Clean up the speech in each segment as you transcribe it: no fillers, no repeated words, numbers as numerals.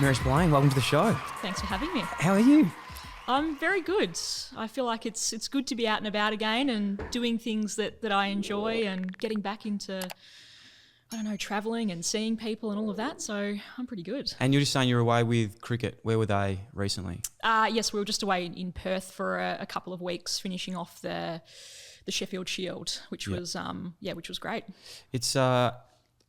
Mary Spillane, welcome to the show. Thanks for having me. How are you? I'm very good. I feel like it's good to be out and about again and doing things that I enjoy and getting back into, travelling and seeing people and all of that. So I'm pretty good. And you're just saying you're away with cricket. Where were they recently? Yes, we were just away in Perth for a couple of weeks, finishing off the Sheffield Shield, which was great. It's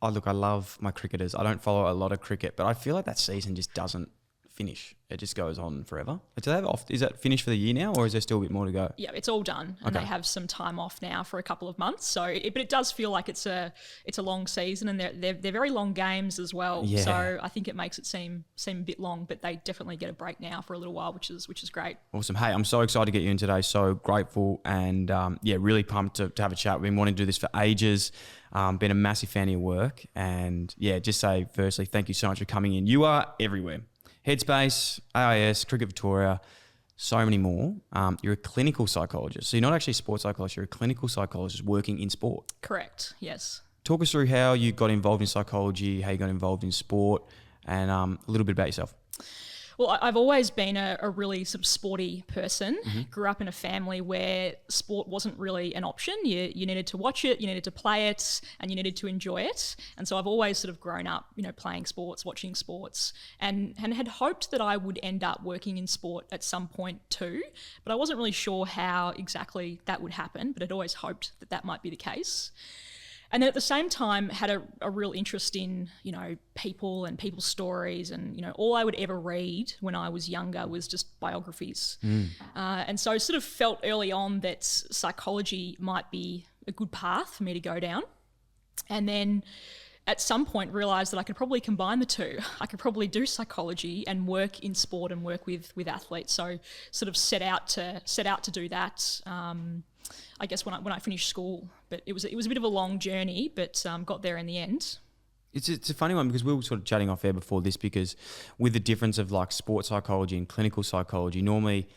I love my cricketers. I don't follow a lot of cricket, but I feel like that season just doesn't finish. It just goes on forever. Is that finished for the year now, or is there still a bit more to go? Yeah, it's all done, and they have some time off now for a couple of months. So, but it does feel like it's a long season, and they're very long games as well. Yeah. So I think it makes it seem a bit long, but they definitely get a break now for a little while, which is great. Awesome. Hey, I'm so excited to get you in today. So grateful, and really pumped to have a chat. We've been wanting to do this for ages. Been a massive fan of your work, and just say firstly, thank you so much for coming in. You are everywhere. Headspace, AIS, Cricket Victoria, so many more. You're a clinical psychologist. So you're not actually a sports psychologist, you're a clinical psychologist working in sport. Correct, yes. Talk us through how you got involved in psychology, how you got involved in sport, and a little bit about yourself. Well, I've always been a really sort of sporty person. Mm-hmm. Grew up in a family where sport wasn't really an option. You needed to watch it, you needed to play it, and you needed to enjoy it. And so I've always sort of grown up, playing sports, watching sports, and had hoped that I would end up working in sport at some point too. But I wasn't really sure how exactly that would happen, but I'd always hoped that might be the case. And then at the same time had a real interest in, people and people's stories, and, all I would ever read when I was younger was just biographies. And so I sort of felt early on that psychology might be a good path for me to go down. And then at some point realised that I could probably combine the two. I could probably do psychology and work in sport and work with athletes. So sort of set out to do that. I guess when I finished school, but it was a bit of a long journey, but got there in the end. It's a funny one because we were sort of chatting off air before this, because with the difference of like sports psychology and clinical psychology, normally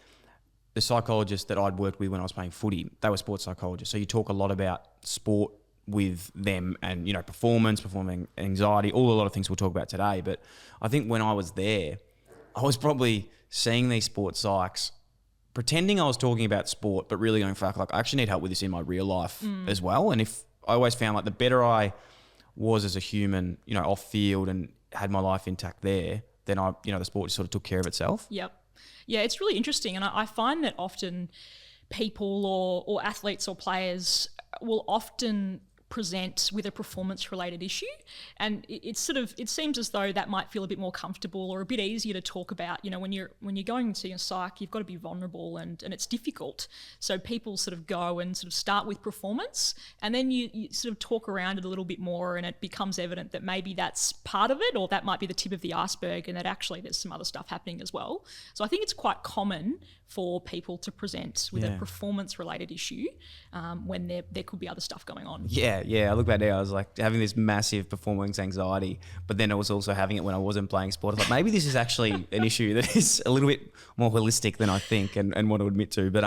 the psychologists that I'd worked with when I was playing footy, they were sports psychologists. So you talk a lot about sport with them and, performing anxiety, a lot of things we'll talk about today. But I think when I was there, I was probably seeing these sports psychs, pretending I was talking about sport, but really going, fuck, like I actually need help with this in my real life as well. And if I always found like the better I was as a human, off field and had my life intact there, then the sport just sort of took care of itself. Yep. Yeah, it's really interesting. And I find that often people or athletes or players will often present with a performance-related issue, and it seems as though that might feel a bit more comfortable or a bit easier to talk about. When you're going to see a psych, you've got to be vulnerable, and it's difficult. So people sort of go and sort of start with performance, and then you sort of talk around it a little bit more, and it becomes evident that maybe that's part of it, or that might be the tip of the iceberg, and that actually there's some other stuff happening as well. So I think it's quite common for people to present with a performance-related issue when there could be other stuff going on. Yeah. I look back there, I was like having this massive performance anxiety, but then I was also having it when I wasn't playing sport. I was like, maybe this is actually an issue that is a little bit more holistic than I think and want to admit to. But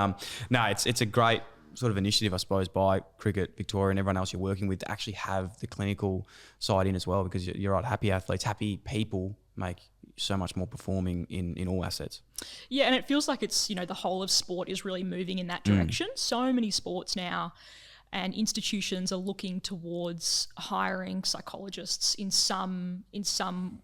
no, it's a great sort of initiative, I suppose, by Cricket Victoria and everyone else you're working with to actually have the clinical side in as well, because you're right, happy athletes, happy people make so much more performing in all assets. Yeah, and it feels like it's, the whole of sport is really moving in that direction. So many sports now and institutions are looking towards hiring psychologists in some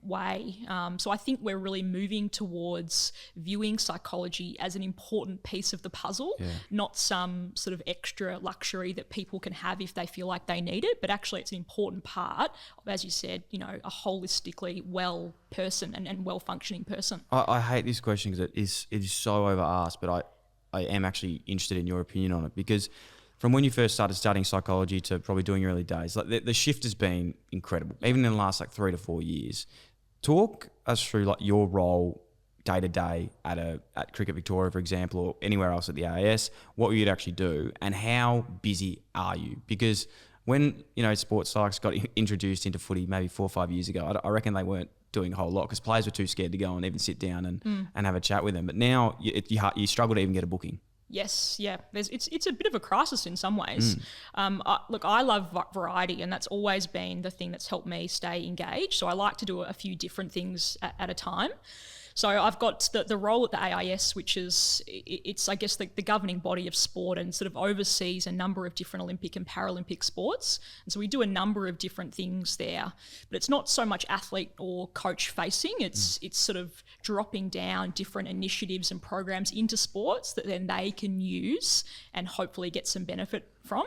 way. So I think we're really moving towards viewing psychology as an important piece of the puzzle, not some sort of extra luxury that people can have if they feel like they need it, but actually it's an important part of, as you said, a holistically well person and well-functioning person. I hate this question because it is so over-asked, but I am actually interested in your opinion on it, because from when you first started studying psychology to probably doing your early days, like the shift has been incredible, even in the last 3 to 4 years. Talk us through like your role day to day at Cricket Victoria, for example, or anywhere else at the AIS, what you'd actually do, and how busy are you? Because when sports psychs got introduced into footy maybe 4 or 5 years ago, I reckon they weren't doing a whole lot because players were too scared to go and even sit down and have a chat with them. But now you struggle to even get a booking. Yes, yeah. It's a bit of a crisis in some ways. I love variety, and that's always been the thing that's helped me stay engaged. So I like to do a few different things at a time. So I've got the role at the AIS, which is, it's I guess the governing body of sport and sort of oversees a number of different Olympic and Paralympic sports. And so we do a number of different things there, but it's not so much athlete or coach facing. It's sort of dropping down different initiatives and programs into sports that then they can use and hopefully get some benefit from.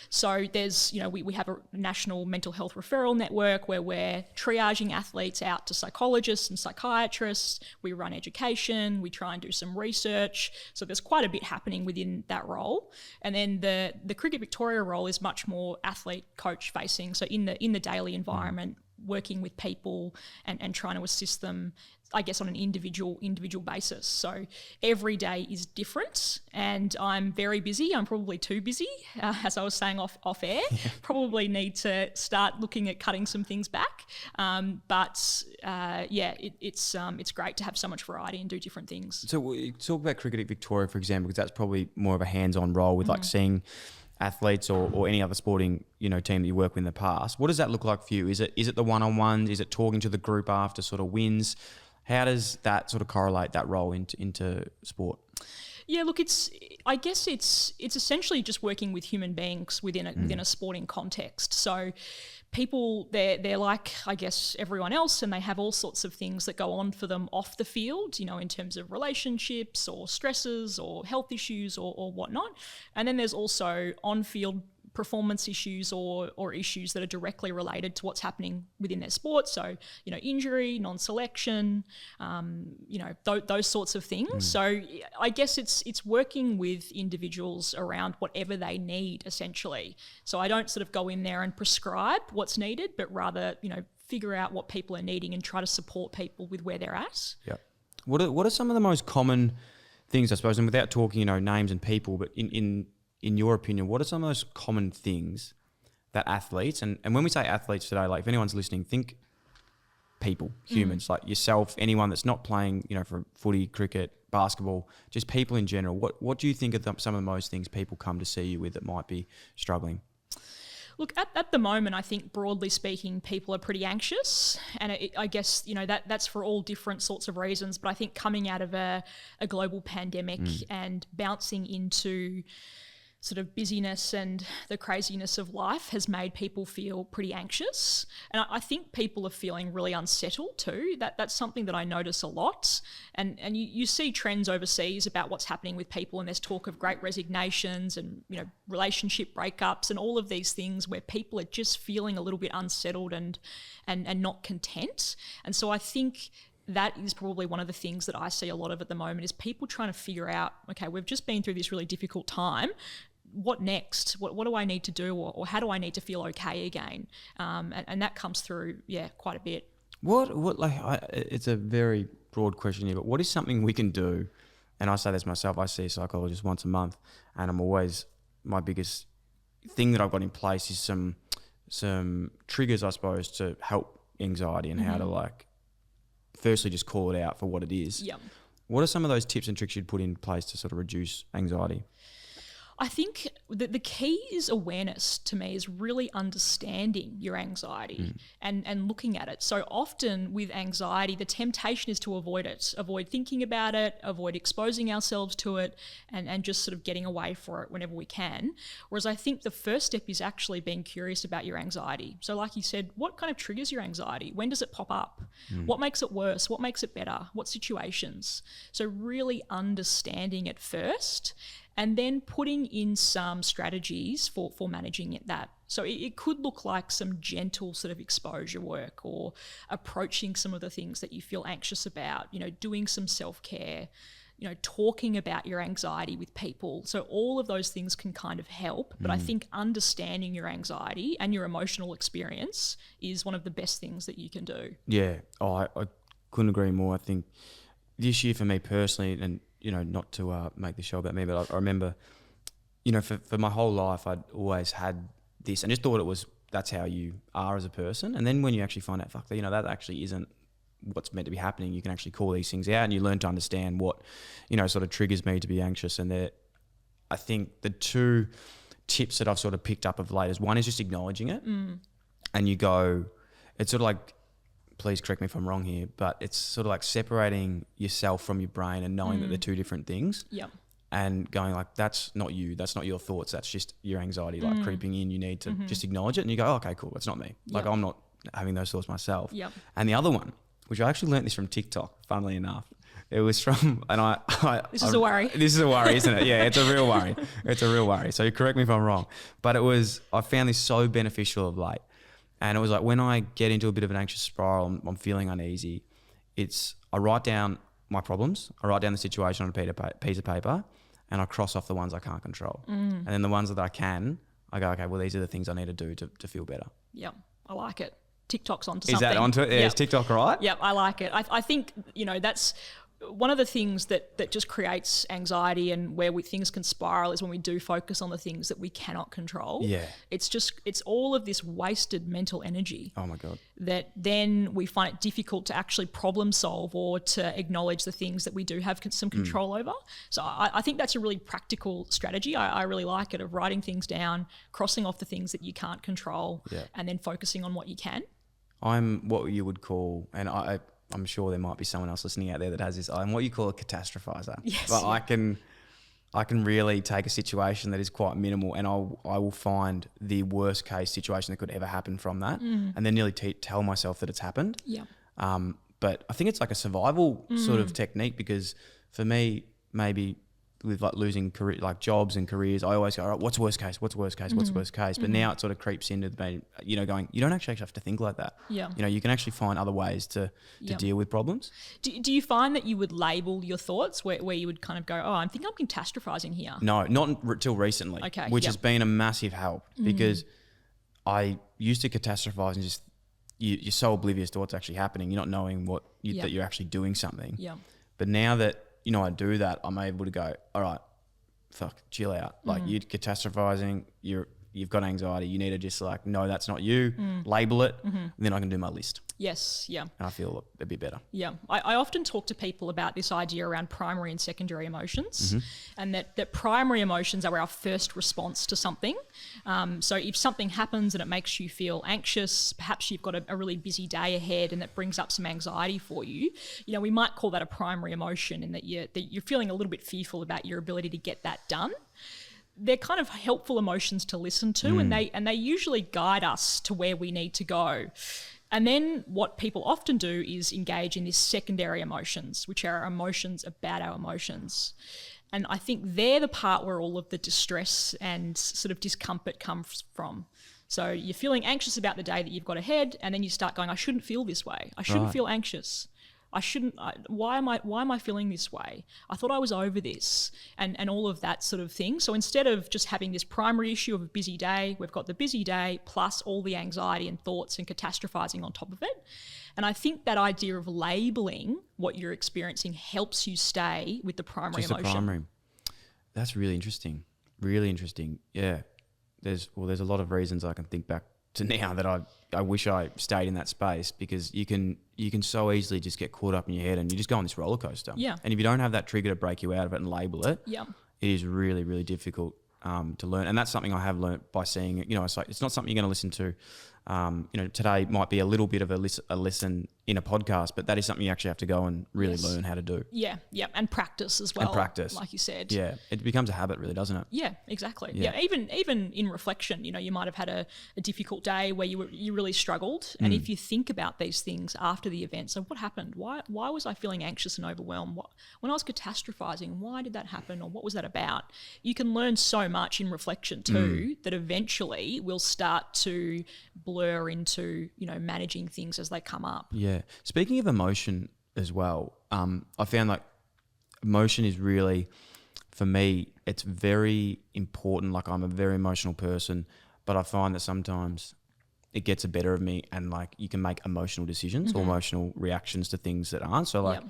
So there's, we have a national mental health referral network where we're triaging athletes out to psychologists and psychiatrists. We run education, we try and do some research. So there's quite a bit happening within that role. And then the Cricket Victoria role is much more athlete coach facing. So in the daily environment, working with people and trying to assist them, I guess, on an individual basis. So every day is different, and I'm very busy. I'm probably too busy, as I was saying off air. Yeah. Probably need to start looking at cutting some things back. It's great to have so much variety and do different things. So we talk about Cricket at Victoria, for example, because that's probably more of a hands-on role with like seeing athletes or any other sporting team that you work with in the past. What does that look like for you? Is it the one-on-ones? Is it talking to the group after sort of wins? How does that sort of correlate that role into sport? Yeah, look, it's essentially just working with human beings within a sporting context. So people, they're like, I guess, everyone else, and they have all sorts of things that go on for them off the field, in terms of relationships or stresses or health issues or whatnot. And then there's also on-field performance issues or issues that are directly related to what's happening within their sport. So, injury, non-selection, those sorts of things. So I guess it's working with individuals around whatever they need, essentially. So I don't sort of go in there and prescribe what's needed, but rather, figure out what people are needing and try to support people with where they're at. Yeah. What are some of the most common things, I suppose, and without talking, names and people, but in your opinion, what are some of those common things that athletes, and when we say athletes today, like if anyone's listening, think people, humans, like yourself, anyone that's not playing, for footy, cricket, basketball, just people in general. What do you think are some of the most things people come to see you with that might be struggling? Look, at the moment, I think broadly speaking, people are pretty anxious, and I guess that's for all different sorts of reasons. But I think coming out of a global pandemic and bouncing into sort of busyness and the craziness of life has made people feel pretty anxious. And I think people are feeling really unsettled too. That's something that I notice a lot. And you see trends overseas about what's happening with people, and there's talk of great resignations and, relationship breakups and all of these things where people are just feeling a little bit unsettled and not content. And so I think that is probably one of the things that I see a lot of at the moment is people trying to figure out, okay, we've just been through this really difficult time. What next? What do I need to do, or how do I need to feel okay again? And that comes through, quite a bit. It's a very broad question here, but what is something we can do? And I say this myself, I see a psychologist once a month, and I'm always, my biggest thing that I've got in place is some triggers, I suppose, to help anxiety and how to firstly just call it out for what it is. Yep. What are some of those tips and tricks you'd put in place to sort of reduce anxiety? I think the key is awareness to me, is really understanding your anxiety and looking at it. So often with anxiety, the temptation is to avoid it, avoid thinking about it, avoid exposing ourselves to it, and just sort of getting away for it whenever we can. Whereas I think the first step is actually being curious about your anxiety. So like you said, what kind of triggers your anxiety? When does it pop up? What makes it worse? What makes it better? What situations? So really understanding it first, and then putting in some strategies for managing that. So it could look like some gentle sort of exposure work, or approaching some of the things that you feel anxious about, doing some self-care, talking about your anxiety with people. So all of those things can kind of help, but I think understanding your anxiety and your emotional experience is one of the best things that you can do. Yeah, I couldn't agree more. I think this year for me personally, and not to make the show about me, but I remember, for my whole life, I'd always had this and just thought that's how you are as a person. And then when you actually find out, that actually isn't what's meant to be happening. You can actually call these things out, and you learn to understand what, sort of triggers me to be anxious. And I think the two tips that I've sort of picked up of late is, one is just acknowledging it, and you go, it's sort of like, please correct me if I'm wrong here, but it's sort of like separating yourself from your brain and knowing that they're two different things. Yep. And going like, that's not you, that's not your thoughts, that's just your anxiety like creeping in. You need to just acknowledge it, and you go, oh, okay, cool, that's not me. Like, I'm not having those thoughts myself. Yep. And the other one, which I actually learned this from TikTok, funnily enough, it was from, and This is a worry. This is a worry, isn't it? Yeah, it's a real worry. It's a real worry. So correct me if I'm wrong. But I found this so beneficial of late. And it was like, when I get into a bit of an anxious spiral, I'm feeling uneasy, I write down my problems, I write down the situation on a piece of paper, and I cross off the ones I can't control. And then the ones that I can, I go, okay, well, these are the things I need to do to feel better. Yep, I like it. TikTok's onto something. Is that onto it? Yeah, is TikTok right? Yep, I like it. I think, that's one of the things that just creates anxiety and where things can spiral is when we do focus on the things that we cannot control. Yeah. It's all of this wasted mental energy. Oh my God. That then we find it difficult to actually problem solve or to acknowledge the things that we do have some control over. So I think that's a really practical strategy. I really like it, of writing things down, crossing off the things that you can't control, and then focusing on what you can. I'm what you would call, and I'm sure there might be someone else listening out there that has this. I'm what you call a catastrophizer. Yes. But I can really take a situation that is quite minimal, and I will find the worst case situation that could ever happen from that, and then nearly tell myself that it's happened. Yeah. But I think it's like a survival sort of technique, because for me, maybe with like losing career, like jobs and careers, I always go, all right, what's worst case? What's worst case? What's worst case? But now it sort of creeps into going, you don't actually have to think like that. Yeah. You can actually find other ways to deal with problems. Do you find that you would label your thoughts where you would kind of go, oh, I think I'm catastrophizing here? No, not until recently. Okay. Which has been a massive help, because I used to catastrophize and just, you're so oblivious to what's actually happening. You're not knowing that you're actually doing something. Yeah. But now that, I do that, I'm able to go, all right, fuck, chill out. Like, you're catastrophizing, you've got anxiety. You need to just like, no, that's not you, label it, and then I can do my list. Yes, yeah. And I feel a bit better. Yeah. I often talk to people about this idea around primary and secondary emotions, and that primary emotions are our first response to something. So if something happens and it makes you feel anxious, perhaps you've got a really busy day ahead and that brings up some anxiety for you, we might call that a primary emotion, in that you're feeling a little bit fearful about your ability to get that done. They're kind of helpful emotions to listen to, and they usually guide us to where we need to go. And then what people often do is engage in these secondary emotions, which are emotions about our emotions. And I think they're the part where all of the distress and sort of discomfort comes from. So you're feeling anxious about the day that you've got ahead, and then you start going, I shouldn't feel this way. I shouldn't feel anxious. Why am I feeling this way? I thought I was over this, and all of that sort of thing. So instead of just having this primary issue of a busy day, we've got the busy day plus all the anxiety and thoughts and catastrophizing on top of it. And I think that idea of labeling what you're experiencing helps you stay with the primary emotion. Just the primary. That's really interesting. Really interesting. Yeah. There's a lot of reasons I can think back to now that I wish I stayed in that space, because you can so easily just get caught up in your head and you just go on this roller coaster. Yeah. And if you don't have that trigger to break you out of it and label it, yeah, it is really, really difficult to learn. And that's something I have learned by seeing it. It's like, it's not something you're going to listen to. Today might be a little bit of a lesson in a podcast, but that is something you actually have to go and really learn how to do. Yeah, yeah, and practice as well. And practice, like you said. Yeah, it becomes a habit, really, doesn't it? Yeah, exactly. Yeah, even in reflection, you might have had a difficult day where you really struggled, and if you think about these things after the event, so what happened? Why was I feeling anxious and overwhelmed? When I was catastrophizing, why did that happen, or what was that about? You can learn so much in reflection too that eventually will start to blur into managing things as they come up. Yeah. Speaking of emotion as well, I found like emotion is really, for me, it's very important. Like, I'm a very emotional person, but I find that sometimes it gets the better of me, and like you can make emotional decisions or emotional reactions to things that aren't. So like,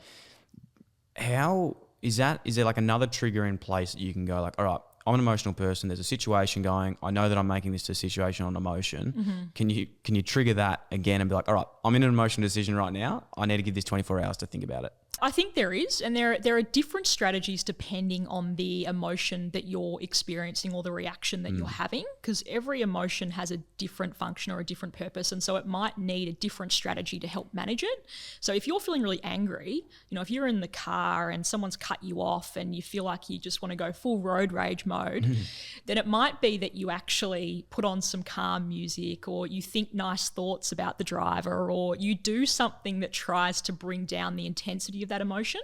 how is that? Is there like another trigger in place that you can go like, all right, I'm an emotional person. There's a situation going. I know that I'm making this situation on emotion. Can you trigger that again and be like, all right, I'm in an emotional decision right now. I need to give this 24 hours to think about it. I think there is, and there are different strategies depending on the emotion that you're experiencing or the reaction that you're having, because every emotion has a different function or a different purpose, and so it might need a different strategy to help manage it. So if you're feeling really angry, if you're in the car and someone's cut you off and you feel like you just want to go full road rage mode, then it might be that you actually put on some calm music, or you think nice thoughts about the driver, or you do something that tries to bring down the intensity of that emotion.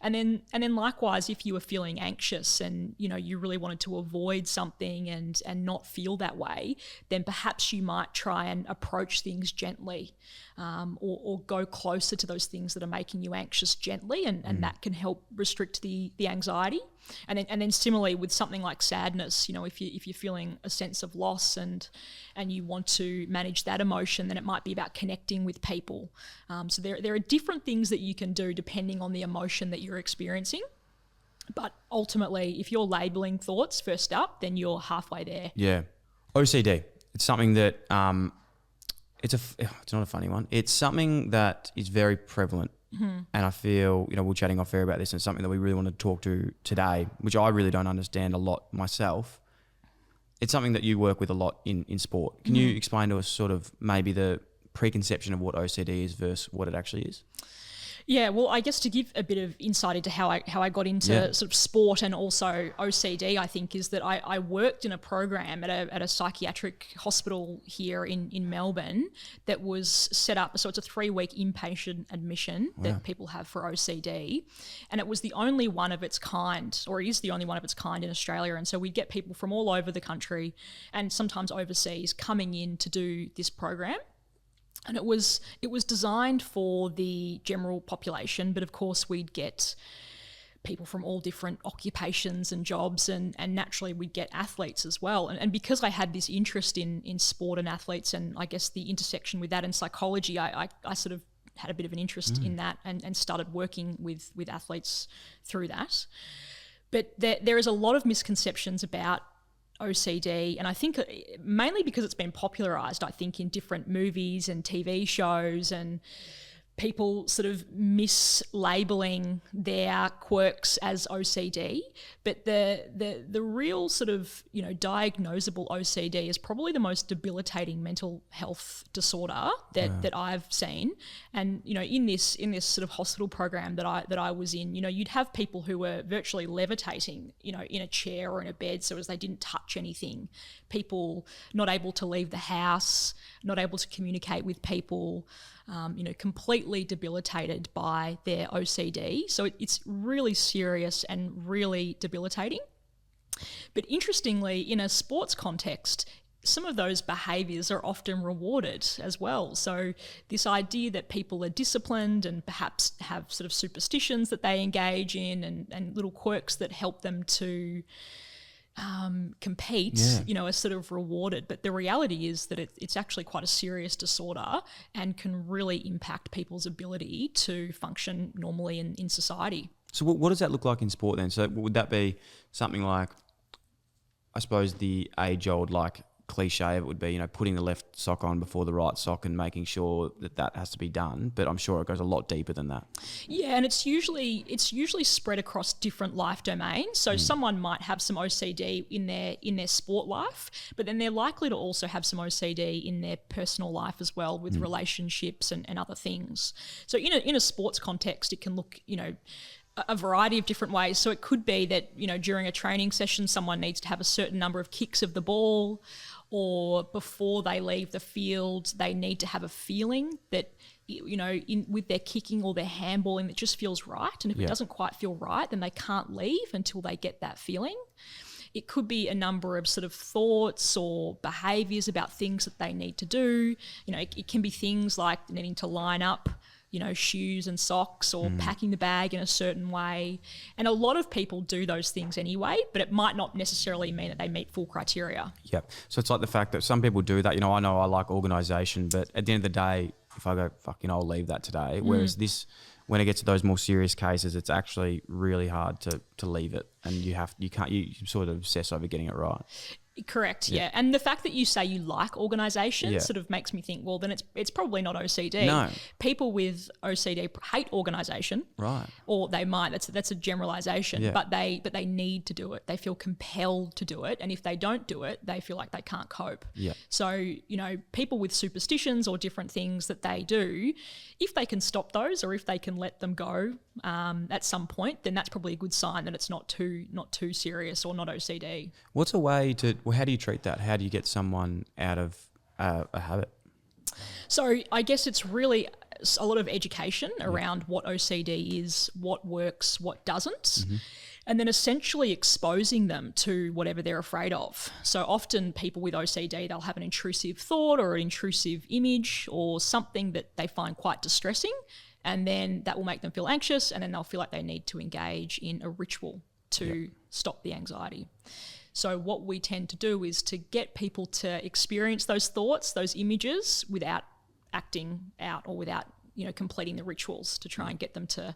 And then likewise, if you were feeling anxious and you really wanted to avoid something and not feel that way, then perhaps you might try and approach things gently, or go closer to those things that are making you anxious gently, and that can help restrict the anxiety. And then similarly with something like sadness, if you're feeling a sense of loss and you want to manage that emotion, then it might be about connecting with people. So there are different things that you can do depending on the emotion that you're experiencing. But ultimately, if you're labeling thoughts first up, then you're halfway there. Yeah. OCD. It's something that it's not a funny one. It's something that is very prevalent. And I feel, we're chatting off air about this, and it's something that we really want to talk to today, which I really don't understand a lot myself. It's something that you work with a lot in sport. Can you explain to us sort of maybe the preconception of what OCD is versus what it actually is? Yeah, well, I guess to give a bit of insight into how I got into sort of sport and also OCD, I think, is that I worked in a program at a psychiatric hospital here in Melbourne that was set up. So it's a 3-week inpatient admission that people have for OCD. And it was the only one of its kind, or it is the only one of its kind in Australia. And so we'd get people from all over the country and sometimes overseas coming in to do this program. And it was designed for the general population, but of course we'd get people from all different occupations and jobs, and naturally we'd get athletes as well. And because I had this interest in sport and athletes, and I guess the intersection with that and psychology, I sort of had a bit of an interest in that and started working with athletes through that. But there is a lot of misconceptions about OCD, and I think mainly because it's been popularised, I think, in different movies and TV shows, and people sort of mislabeling their quirks as OCD. But the real sort of diagnosable OCD is probably the most debilitating mental health disorder that I've seen. And in this sort of hospital program that I was in, you'd have people who were virtually levitating, in a chair or in a bed, so as they didn't touch anything. People not able to leave the house, not able to communicate with people. Completely debilitated by their OCD. So it's really serious and really debilitating. But interestingly, in a sports context, some of those behaviours are often rewarded as well. So this idea that people are disciplined and perhaps have sort of superstitions that they engage in and little quirks that help them to compete, are sort of rewarded. But the reality is that it's actually quite a serious disorder and can really impact people's ability to function normally in society. So what does that look like in sport then? So would that be something like, I suppose the age-old cliche of it would be, putting the left sock on before the right sock and making sure that has to be done, but I'm sure it goes a lot deeper than that. Yeah, and it's usually spread across different life domains. So someone might have some OCD in their sport life, but then they're likely to also have some OCD in their personal life as well, with relationships and other things. So in a sports context, it can look, a variety of different ways. So it could be that, during a training session, someone needs to have a certain number of kicks of the ball, or before they leave the field, they need to have a feeling that, with their kicking or their handballing, that just feels right. And if it doesn't quite feel right, then they can't leave until they get that feeling. It could be a number of sort of thoughts or behaviours about things that they need to do. It can be things like needing to line up, shoes and socks, or packing the bag in a certain way. And a lot of people do those things anyway, but it might not necessarily mean that they meet full criteria. Yeah. So it's like the fact that some people do that. I know I like organisation, but at the end of the day, if I go, I'll leave that today. Whereas this, when it gets to those more serious cases, it's actually really hard to leave it. and you sort of obsess over getting it right. Correct, yeah. And the fact that you say you like organisation sort of makes me think, well, then it's probably not OCD. No. People with OCD hate organisation. Right. Or they might. That's a generalisation. But they need to do it. They feel compelled to do it. And if they don't do it, they feel like they can't cope. Yeah. So, people with superstitions or different things that they do, if they can stop those or if they can let them go at some point, then that's probably a good sign that it's not too serious or not OCD. What's a way to... Well, how do you treat that? How do you get someone out of a habit? So I guess it's really a lot of education around what OCD is, what works, what doesn't, and then essentially exposing them to whatever they're afraid of. So often people with OCD, they'll have an intrusive thought or an intrusive image or something that they find quite distressing, and then that will make them feel anxious, and then they'll feel like they need to engage in a ritual to stop the anxiety. So what we tend to do is to get people to experience those thoughts, those images, without acting out or without, completing the rituals to try and get them to,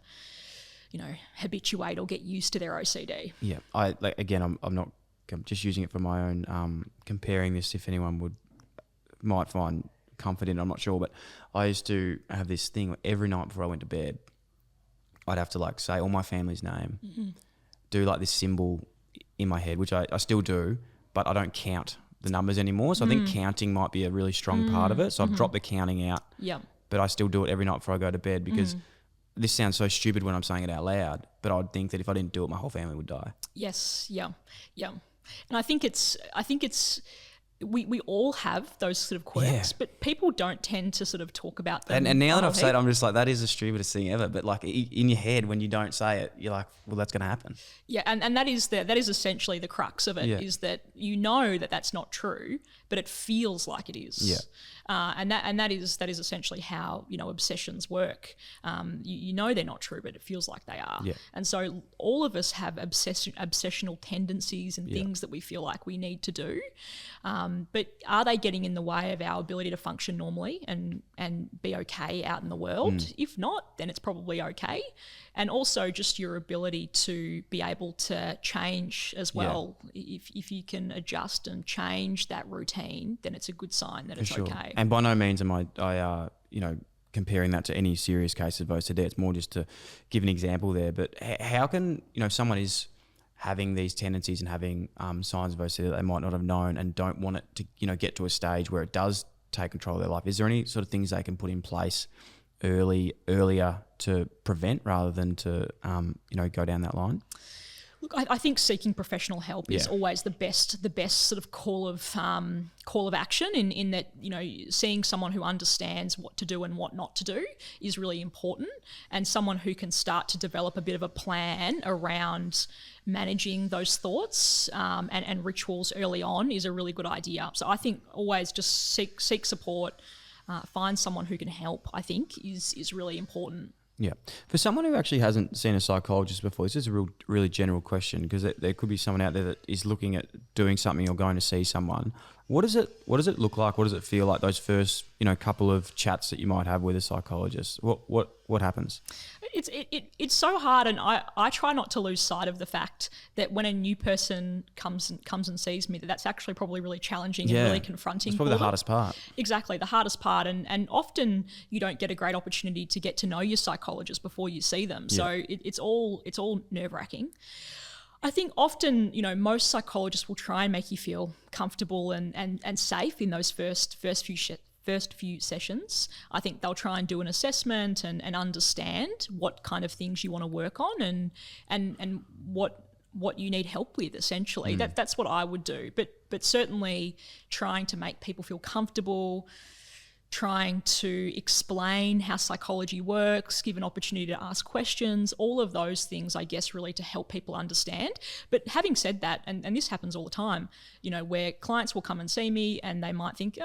habituate or get used to their OCD. Yeah, I'm not just using it for my own comparing this. If anyone might find comfort in it, I'm not sure, but I used to have this thing where every night before I went to bed, I'd have to say all my family's name, do this symbol in my head, which I still do, but I don't count the numbers anymore. So I think counting might be a really strong part of it. So I've dropped the counting out, but I still do it every night before I go to bed because this sounds so stupid when I'm saying it out loud, but I'd think that if I didn't do it, my whole family would die. Yes, yeah. And I think it's we all have those sort of quirks, but people don't tend to sort of talk about them. And now that I've said it, I'm just that is the stupidest thing ever. But in your head, when you don't say it, you're like, well, that's going to happen. Yeah, and that is essentially the crux of it, is that that that's not true, but it feels like it is. Yeah. And that is essentially how obsessions work. They're not true, but it feels like they are. Yeah. And so all of us have obsessional tendencies and things that we feel like we need to do. But are they getting in the way of our ability to function normally and be okay out in the world? If not, then it's probably okay. And also just your ability to be able to change as well. Yeah. If you can adjust and change that routine, then it's a good sign that it's okay. And by no means am I comparing that to any serious case of OCD. It's more just to give an example there. But how can, someone is having these tendencies and having signs of OCD that they might not have known and don't want it to, get to a stage where it does take control of their life? Is there any sort of things they can put in place earlier to prevent rather than to, go down that line? Look, I think seeking professional help is always the best sort of call of action in that, seeing someone who understands what to do and what not to do is really important, and someone who can start to develop a bit of a plan around managing those thoughts and rituals early on is a really good idea. So I think always just seek support, find someone who can help, I think is really important. Yeah. For someone who actually hasn't seen a psychologist before, this is a really general question, because there could be someone out there that is looking at doing something or going to see someone. What does it look like? What does it feel like those first, couple of chats that you might have with a psychologist? What happens? It's so hard, and I try not to lose sight of the fact that when a new person comes and sees me, that's actually probably really challenging and really confronting. It's probably the hardest part. Exactly, the hardest part, and often you don't get a great opportunity to get to know your psychologist before you see them. Yeah. So it's all nerve-wracking. I think often, most psychologists will try and make you feel comfortable and safe in those first few sessions. I think they'll try and do an assessment and understand what kind of things you want to work on and what you need help with, essentially. That's what I would do. But certainly trying to make people feel comfortable, trying to explain how psychology works, give an opportunity to ask questions, all of those things, I guess, really to help people understand. But having said that, and this happens all the time, where clients will come and see me and they might think,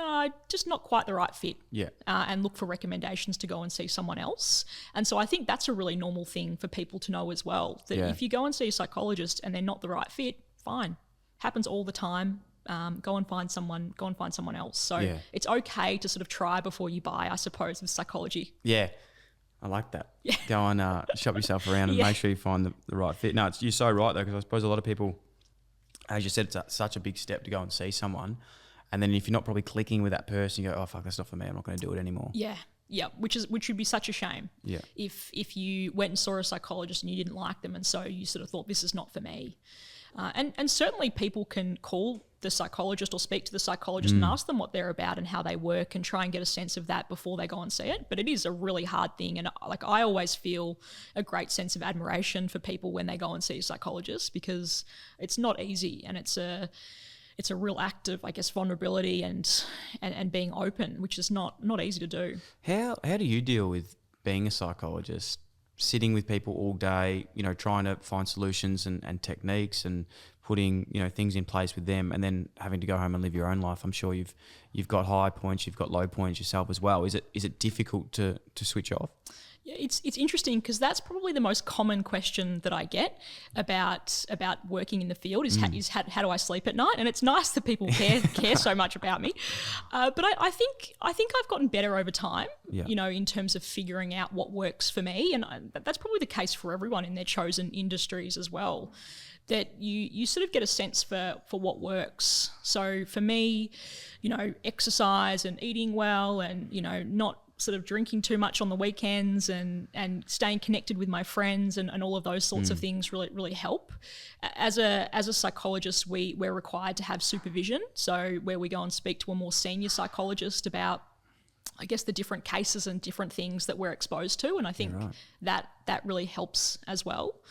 just not quite the right fit, and look for recommendations to go and see someone else. And so I think that's a really normal thing for people to know as well, that if you go and see a psychologist and they're not the right fit, fine. Happens all the time. Go and find someone else. So it's okay to sort of try before you buy, I suppose, with psychology. Yeah. I like that. Yeah. Go and shop yourself around and make sure you find the right fit. No, you're so right though, because I suppose a lot of people, as you said, it's such a big step to go and see someone. And then if you're not probably clicking with that person, you go, oh, fuck, that's not for me. I'm not going to do it anymore. Yeah. Yeah, which would be such a shame. Yeah. If you went and saw a psychologist and you didn't like them, and so you sort of thought, this is not for me. And certainly people can call the psychologist or speak to the psychologist and ask them what they're about and how they work and try and get a sense of that before they go and see it. But it is a really hard thing. And like, I always feel a great sense of admiration for people when they go and see a psychologist, because it's not easy, and it's a real act of, I guess, vulnerability and being open, which is not easy to do. How do you deal with being a psychologist, sitting with people all day, trying to find solutions and techniques and putting, things in place with them, and then having to go home and live your own life? I'm sure you've got high points, you've got low points yourself as well. Is it difficult to switch off? Yeah, it's interesting, because that's probably the most common question that I get about working in the field is how do I sleep at night? And it's nice that people care so much about me, but I think I've gotten better over time. Yeah. In terms of figuring out what works for me, and that's probably the case for everyone in their chosen industries as well. That you sort of get a sense for what works. So for me, exercise and eating well, and not sort of drinking too much on the weekends, and staying connected with my friends and all of those sorts of things really help. As a psychologist, we're required to have supervision, so where we go and speak to a more senior psychologist about, I guess, the different cases and different things that we're exposed to, and I think that really helps as well.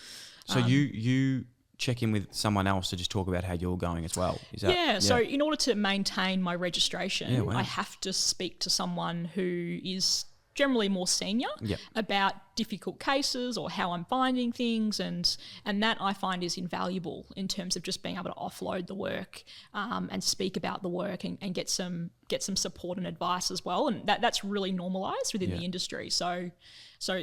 So you check in with someone else to just talk about how you're going as well? Is that, yeah, so in order to maintain my registration, wow. I have to speak to someone who is generally more senior about difficult cases or how I'm finding things, and that I find is invaluable in terms of just being able to offload the work and speak about the work and get some support and advice as well, and that's really normalised within the industry. So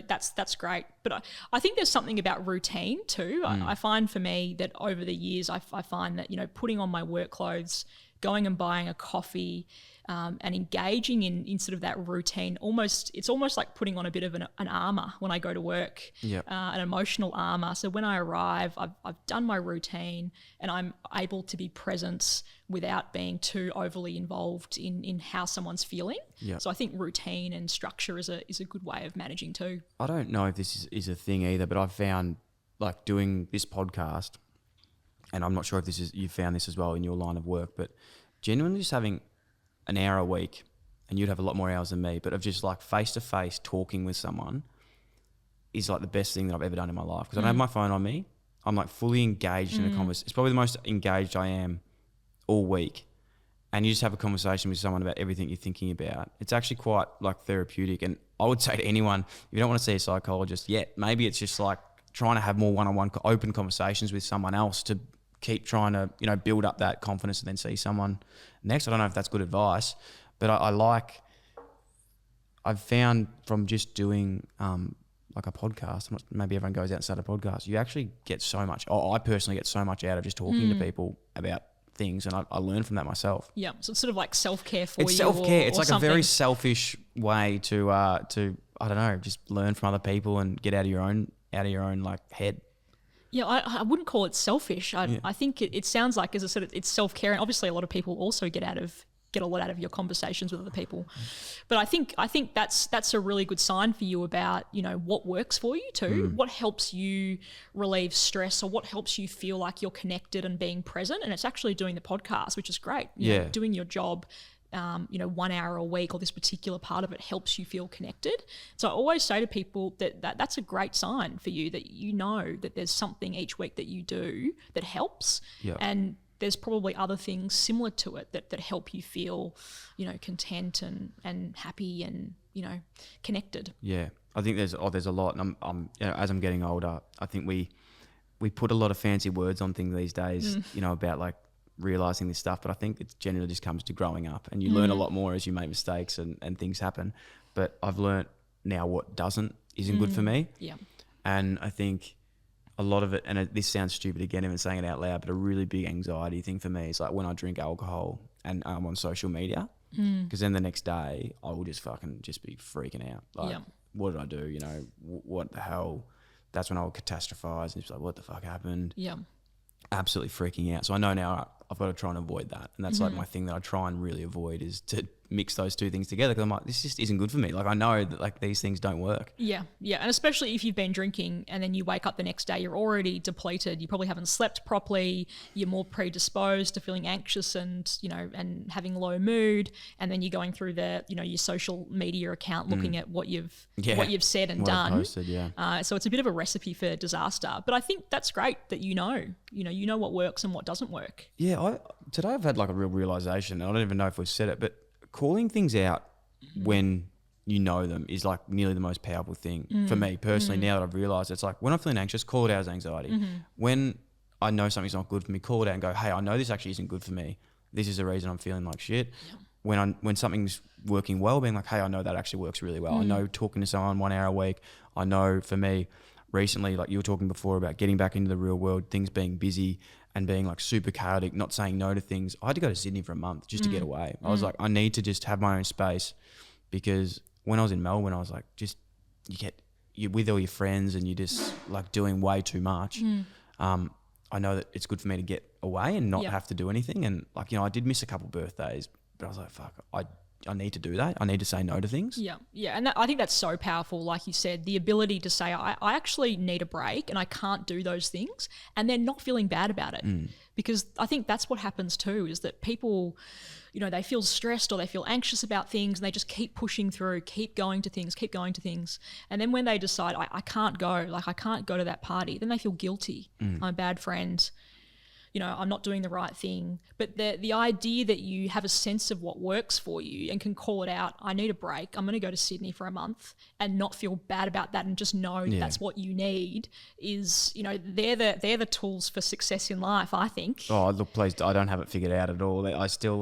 that's great. But I think there's something about routine too. I find for me that over the years, I find that, putting on my work clothes, going and buying a coffee, and engaging in sort of that routine, it's almost like putting on a bit of an armour when I go to work, an emotional armour. So when I arrive, I've done my routine and I'm able to be present without being too overly involved in how someone's feeling. Yep. So I think routine and structure is a good way of managing too. I don't know if this is a thing either, but I've found, like, doing this podcast, and I'm not sure if you've found this as well in your line of work, but genuinely just having an hour a week, and you'd have a lot more hours than me, but of just like face-to-face talking with someone is like the best thing that I've ever done in my life, because I don't have my phone on me. I'm like fully engaged in a conversation. It's probably the most engaged I am all week. And you just have a conversation with someone about everything you're thinking about. It's actually quite like therapeutic. And I would say to anyone, if you don't want to see a psychologist yet, maybe it's just like trying to have more one-on-one open conversations with someone else to keep trying to, build up that confidence and then see someone next. I don't know if that's good advice, but I've found from just doing like a podcast, maybe everyone goes out and start a podcast, you actually get so much, I personally get so much out of just talking to people about things, and I learn from that myself. Yeah, so it's sort of like self-care for you. It's self-care. It's like something. A very selfish way to I don't know, just learn from other people and get out of your own like head. Yeah, I wouldn't call it selfish. I think it sounds like, as I said, it's self-care, and obviously a lot of people also get a lot out of your conversations with other people. But I think that's a really good sign for you about, what works for you too, what helps you relieve stress, or what helps you feel like you're connected and being present. And it's actually doing the podcast, which is great. You know, doing your job, 1 hour a week, or this particular part of it helps you feel connected. So I always say to people that's a great sign for you, that that there's something each week that you do that helps. Yep. And there's probably other things similar to it that help you feel, content and happy and, connected. Yeah, I think there's a lot. And I'm as I'm getting older, I think we put a lot of fancy words on things these days, about like realizing this stuff. But I think it generally just comes to growing up, and you learn a lot more as you make mistakes and things happen. But I've learned now what isn't good for me. Yeah, and I think a lot of it, and this sounds stupid again, even saying it out loud, but a really big anxiety thing for me is like when I drink alcohol and I'm on social media, because then the next day I will just be freaking out. what did I do? You know, what the hell? That's when I would catastrophize and it's like, what the fuck happened? Yeah. Absolutely freaking out. So I know now I've got to try and avoid that. And that's like my thing that I try and really avoid is to mix those two things together, because I'm like, this just isn't good for me. Like I know that like these things don't work. Yeah. And especially if you've been drinking and then you wake up the next day, you're already depleted. You probably haven't slept properly. You're more predisposed to feeling anxious and, you know, and having low mood. And then you're going through your social media account, looking at what you've said and done. Posted, so it's a bit of a recipe for disaster. But I think that's great that you know what works and what doesn't work. Yeah. Today I've had like a real realization. I don't even know if we've said it, but calling things out when you know them is like nearly the most powerful thing for me personally. Now that I've realized, it's like when I'm feeling anxious, call it out as anxiety. When I know something's not good for me, call it out and go, hey, I know this actually isn't good for me. This is the reason I'm feeling like shit. When something's working well, being like, hey, I know that actually works really well. I know talking to someone 1 hour a week. I know for me recently, like you were talking before about getting back into the real world, things being busy and being like super chaotic, not saying no to things. I had to go to Sydney for a month just to get away. I was like, I need to just have my own space, because when I was in Melbourne, I was like, you're with all your friends and you're just like doing way too much. I know that it's good for me to get away and not have to do anything. And like, you know, I did miss a couple birthdays, but I was like, fuck, I need to do that. I need to say no to things. Yeah. And I think that's so powerful. Like you said, the ability to say, I actually need a break and I can't do those things, and then not feeling bad about it. Because I think that's what happens too, is that people, you know, they feel stressed or they feel anxious about things and they just keep pushing through, keep going to things. And then when they decide, I can't go, like I can't go to that party, then they feel guilty. I'm a bad friend. You know, I'm not doing the right thing. But the idea that you have a sense of what works for you and can call it out, I need a break, I'm going to go to Sydney for a month, and not feel bad about that and just know that's what you need, is, you know, they're the tools for success in life, I think. Oh, look, please, I don't have it figured out at all. I still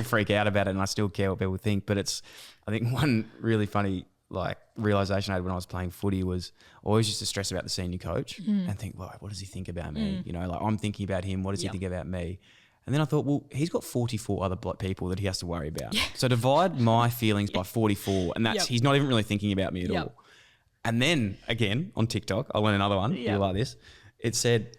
freak out about it and I still care what people think. But I think one really funny like realization I had when I was playing footy was always used to stress about the senior coach and think, well, what does he think about me? You know, like I'm thinking about him. What does he think about me? And then I thought, well, he's got 44 other people that he has to worry about. So divide my feelings by 44, and that's he's not even really thinking about me at all. And then again on TikTok, I learned another one. You like this? It said,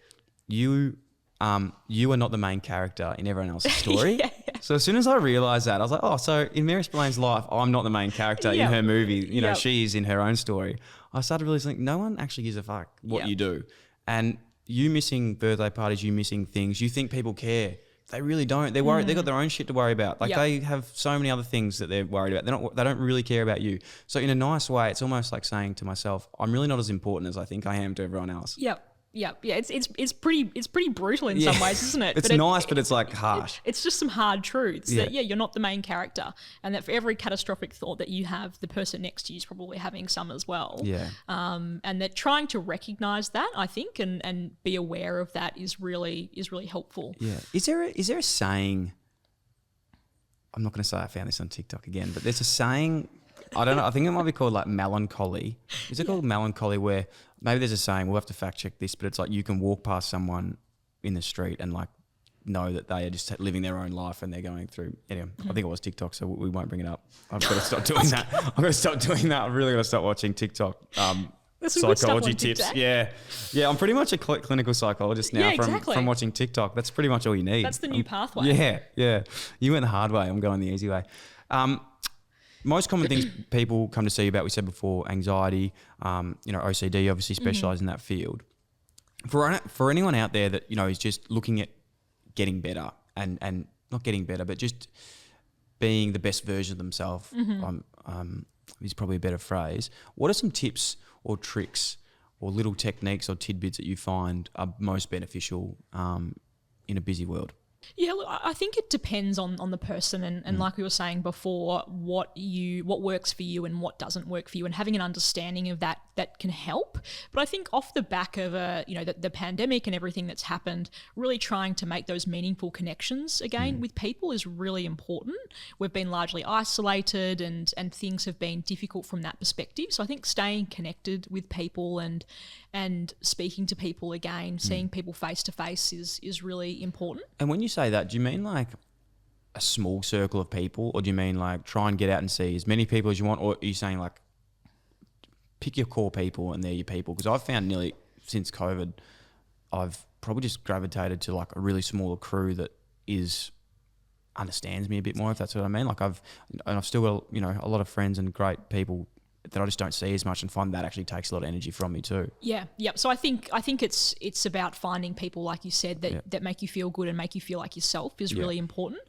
you are not the main character in everyone else's story. So as soon as I realised that, I was like, oh, so in Mary Spillane's life, I'm not the main character in her movie. You know, she is in her own story. I started really thinking, no one actually gives a fuck what you do. And you missing birthday parties, you missing things, you think people care. They really don't. They're worried. They've got their own shit to worry about. Like they have so many other things that they're worried about. They don't really care about you. So in a nice way, it's almost like saying to myself, I'm really not as important as I think I am to everyone else. Yeah, it's pretty brutal in some ways, isn't it? It's nice, but it's like harsh. It's just some hard truths that you're not the main character, and that for every catastrophic thought that you have, the person next to you is probably having some as well. And that trying to recognize that, I think, and be aware of that is really helpful. Yeah. Is there a saying? I'm not going to say I found this on TikTok again, but there's a saying. I don't know. I think it might be called like melancholy. Is it called melancholy, where maybe there's a saying, we'll have to fact check this, but it's like you can walk past someone in the street and like know that they are just living their own life and they're going through. Anyway, I think it was TikTok, so we won't bring it up. I've got to stop doing that. I've got to stop doing that. I've really got to stop watching TikTok. Psychology tips. Yeah. I'm pretty much a clinical psychologist now from watching TikTok. That's pretty much all you need. That's the new pathway. Yeah. You went the hard way. I'm going the easy way. Most common things people come to see you about, we said before, anxiety, OCD, obviously specialise in that field. For anyone out there that, you know, is just looking at getting better and not getting better, but just being the best version of themselves, is probably a better phrase. What are some tips or tricks or little techniques or tidbits that you find are most beneficial in a busy world? Yeah, look, I think it depends on the person and like we were saying before, what works for you and what doesn't work for you, and having an understanding of that can help. But I think off the back of the pandemic and everything that's happened, really trying to make those meaningful connections again with people is really important. We've been largely isolated and things have been difficult from that perspective. So I think staying connected with people and speaking to people again, seeing people face to face is really important. And when you say that, do you mean like a small circle of people, or do you mean like try and get out and see as many people as you want, or are you saying like pick your core people and they're your people. Because I've found nearly since COVID, I've probably just gravitated to like a really smaller crew that understands me a bit more, if that's what I mean. Like I've still got, you know, a lot of friends and great people that I just don't see as much, and find that actually takes a lot of energy from me too. Yeah, yep. So I think it's about finding people, like you said, that make you feel good and make you feel like yourself is really important.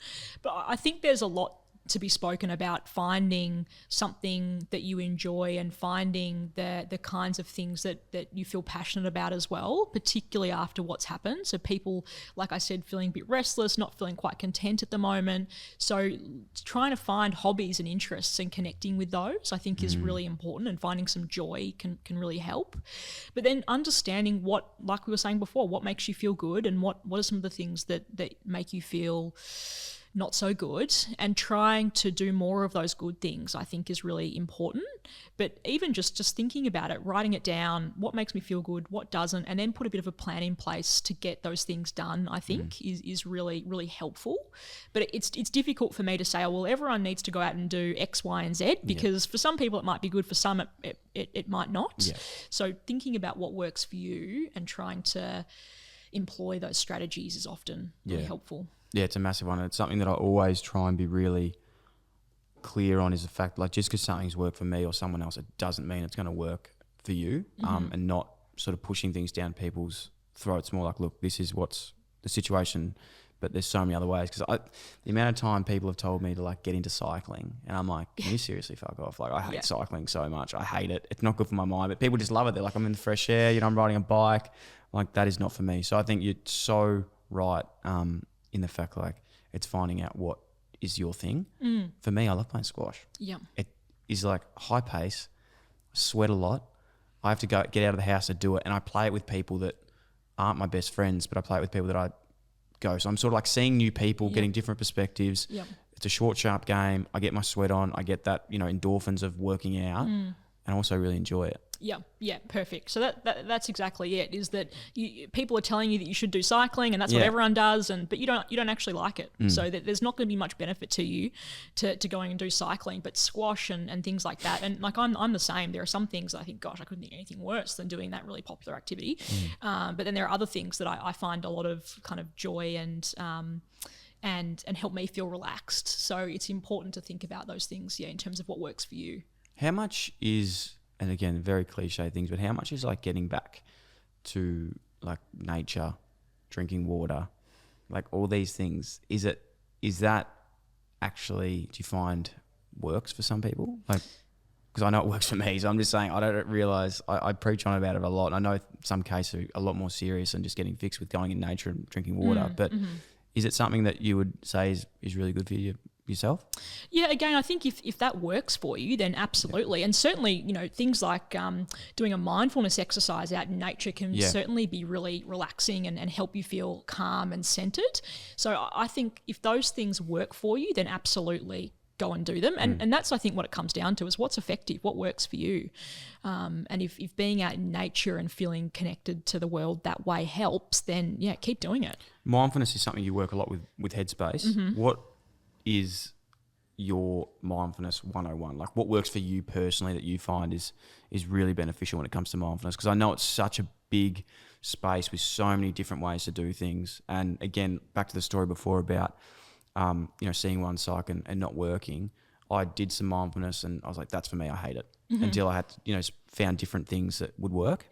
But I think there's a lot to be spoken about finding something that you enjoy and finding the kinds of things that you feel passionate about as well, particularly after what's happened. So people, like I said, feeling a bit restless, not feeling quite content at the moment. So trying to find hobbies and interests and connecting with those, I think is really important, and finding some joy can really help. But then understanding what, like we were saying before, what makes you feel good and what are some of the things that make you feel not so good, and trying to do more of those good things, I think, is really important. But even just thinking about it, writing it down, what makes me feel good, what doesn't, and then put a bit of a plan in place to get those things done, I think is really, really helpful. But it's difficult for me to say, oh, well, everyone needs to go out and do X, Y, and Z, because for some people it might be good, for some it might not. Yeah. So thinking about what works for you and trying to employ those strategies is often really helpful. Yeah, it's a massive one. It's something that I always try and be really clear on, is the fact, like, just because something's worked for me or someone else, it doesn't mean it's going to work for you, and not sort of pushing things down people's throats. More like, look, this is what's the situation, but there's so many other ways. Because the amount of time people have told me to like get into cycling, and I'm like, can you seriously fuck off? Like, I hate cycling so much. I hate it. It's not good for my mind, but people just love it. They're like, I'm in the fresh air, you know, I'm riding a bike. Like, that is not for me. So I think you're so right, in the fact, like, it's finding out what is your thing. For me, I love playing squash. Yeah. It is like high pace, sweat a lot. I have to get out of the house to do it, and I play it with people that aren't my best friends, but I play it with people that I go. So I'm sort of like seeing new people, getting different perspectives. Yep. It's a short, sharp game. I get my sweat on. I get that, you know, endorphins of working out, and I also really enjoy it. Yeah, perfect. So that's exactly it. Is that people are telling you that you should do cycling, and that's what everyone does, but you don't actually like it. So there's not going to be much benefit to you to going and do cycling, but squash and things like that. And like I'm the same. There are some things that I think, gosh, I couldn't think of anything worse than doing that really popular activity. But then there are other things that I find a lot of kind of joy and help me feel relaxed. So it's important to think about those things, in terms of what works for you. How much is, and again, very cliche things, but how much is like getting back to like nature, drinking water, like all these things? Is that actually, do you find works for some people? Like, because I know it works for me, so I'm just saying, I don't realise, I preach on about it a lot. And I know some cases are a lot more serious than just getting fixed with going in nature and drinking water. But is it something that you would say is really good for you? Yourself? Yeah, again, I think if that works for you, then absolutely. And certainly, things like doing a mindfulness exercise out in nature can certainly be really relaxing and help you feel calm and centered. So I think if those things work for you, then absolutely go and do them. And that's, I think, what it comes down to, is what's effective, what works for you. And if being out in nature and feeling connected to the world that way helps, then keep doing it. Mindfulness is something you work a lot with Headspace. What is your mindfulness 101? Like, what works for you personally that you find is really beneficial when it comes to mindfulness? Because I know it's such a big space with so many different ways to do things. And again, back to the story before about seeing one psych and not working. I did some mindfulness and I was like, that's for me, I hate it. Until I had found different things that would work.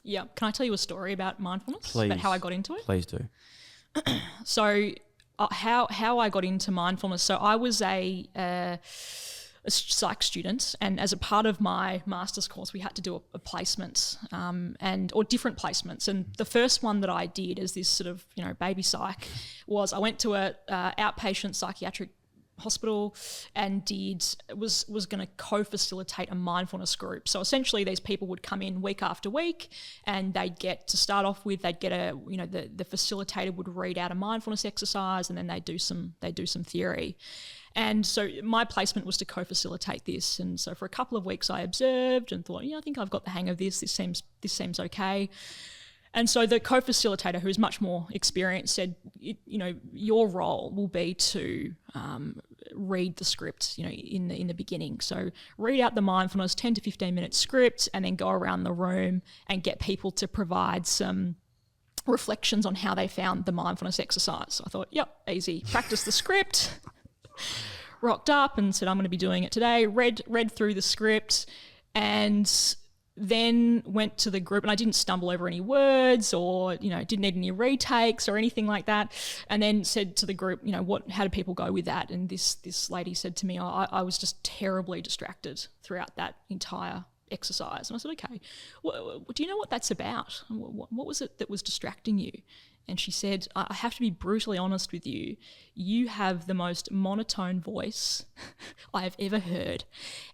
Yeah. Can I tell you a story about mindfulness? Please. About how I got into it? Please do. So how I got into mindfulness. So I was a psych student, and as a part of my master's course, we had to do a placement or different placements. And the first one that I did as this sort of baby psych was I went to a outpatient psychiatric hospital and was going to co-facilitate a mindfulness group. So essentially these people would come in week after week, and they'd get, to start off with, they'd get the facilitator would read out a mindfulness exercise, and then they'd do some theory. And so my placement was to co-facilitate this. And so for a couple of weeks I observed and thought, I think I've got the hang of this. This seems okay. And so the co-facilitator, who's much more experienced, said, your role will be to read the script, in the beginning. So read out the mindfulness 10 to 15 minute script, and then go around the room and get people to provide some reflections on how they found the mindfulness exercise. So I thought, yep, easy. Practice the script. Rocked up and said, I'm going to be doing it today. Read through the script, and then went to the group, and I didn't stumble over any words or, didn't need any retakes or anything like that. And then said to the group, how did people go with that? And this lady said to me, I was just terribly distracted throughout that entire exercise. And I said, okay, do you know what that's about? What was it that was distracting you? And she said, I have to be brutally honest with you. You have the most monotone voice I have ever heard,